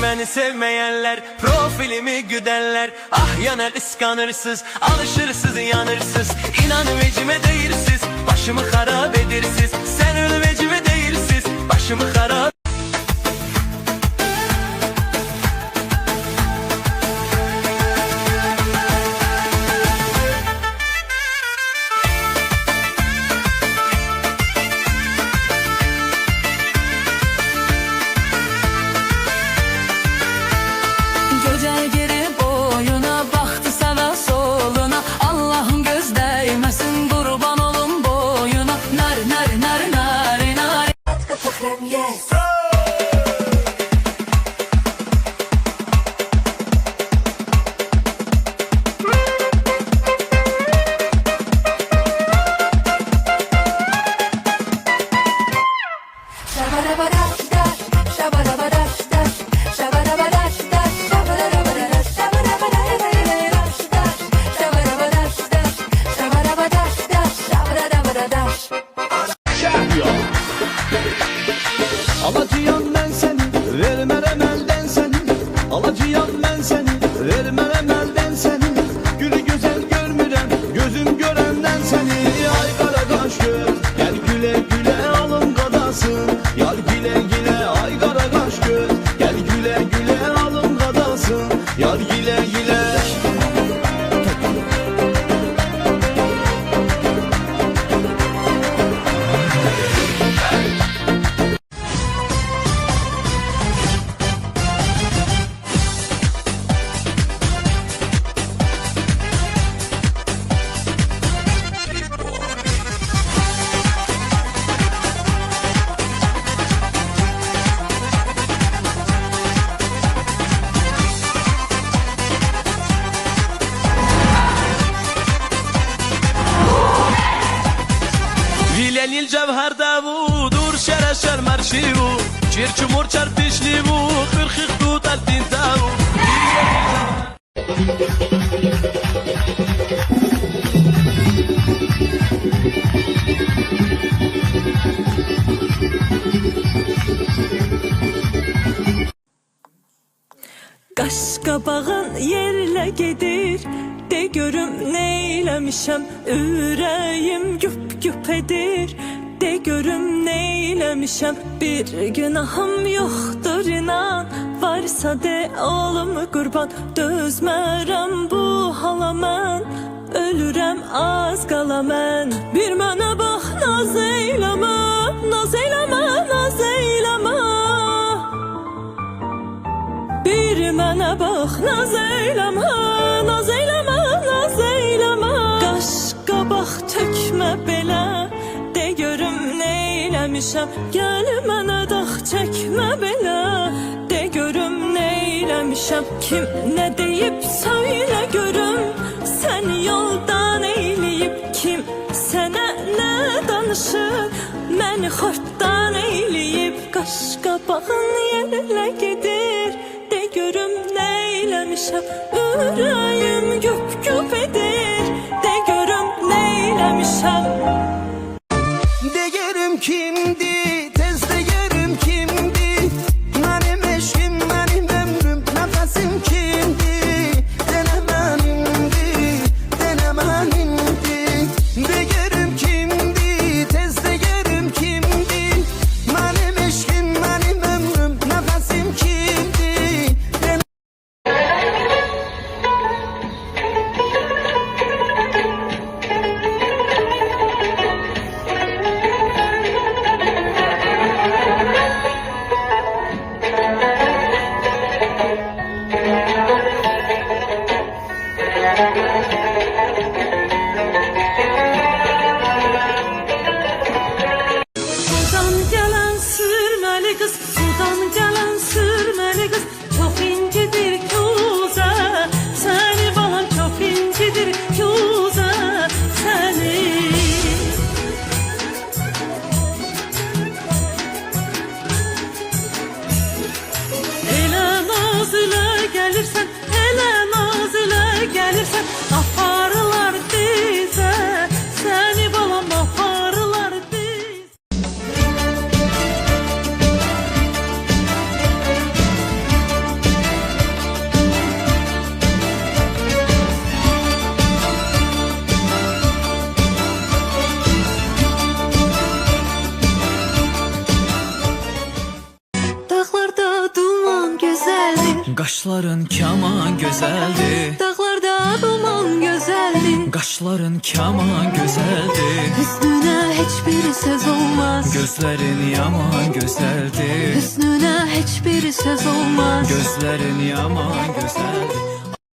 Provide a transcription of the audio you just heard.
beni sevmeyenler, profilimi güdenler. Ah yanar ıskanırsız, alışırsız yanırsız. İnan vecime değilsiz, başımı harap edirsiz. Sen öl vecime değilsiz, başımı harap. Alacağım ben seni, vermem elden seni. Alacağım ben seni, vermem elden seni. Gülü güzel görmürem, gözüm görenden seni. Ay karakaş göz, gel güle güle alın kadasın. Yar güle güle, ay karakaş göz, gel güle güle alın kadasın. Yar güle güle. Vilenil cevher davu, dur şereşer marşivu. Çirçumur çarpışlivu, kırkık tut altin tavu. Qaş qabağın yerlə gedir, de görüm neyləmişəm. Ürəyim güp edir, de görüm neyləmişəm. Bir günahım yoxdur inan, varsa de olum qurban. Dözmərəm bu hala mən, ölürəm az qala mən. Bir mənə bax naz eyləmə, naz eyləmə, naz eyləmə. Bir mənə bax naz eyləmə, naz eyləmə, naz eyləmə. Qaş qabaq tökmə belə, de görüm neyləmişəm. Gəl mənə dax çəkmə belə, de görüm neyləmişəm. Kim nə deyib söylə görüm, sən yoldan eyləyib. Kim sənə nə danışır, məni xortdan eyləyib. Qaş qabağın yerlə gedir, de görüm neyləmişəm. Ürəyim güp edir, de görüm neyləmişəm. Değerim kimdi, tez değerim kimdi. Benim eşkim, benim ömrüm, nefesim kimdi. Denemen indi, denemen indi. Değerim kimdi, tez değerim kimdi. Benim eşkim, benim ömrüm, nefesim kimdi. Qaşların kaman gözəldir, Dağlarda duman gözəldir, qaşların kaman gözəldir, hüsnünə heç bir söz olmaz, gözlərin yaman gözəldir, hüsnünə heç bir söz olmaz. gözlərin yaman gözəldir.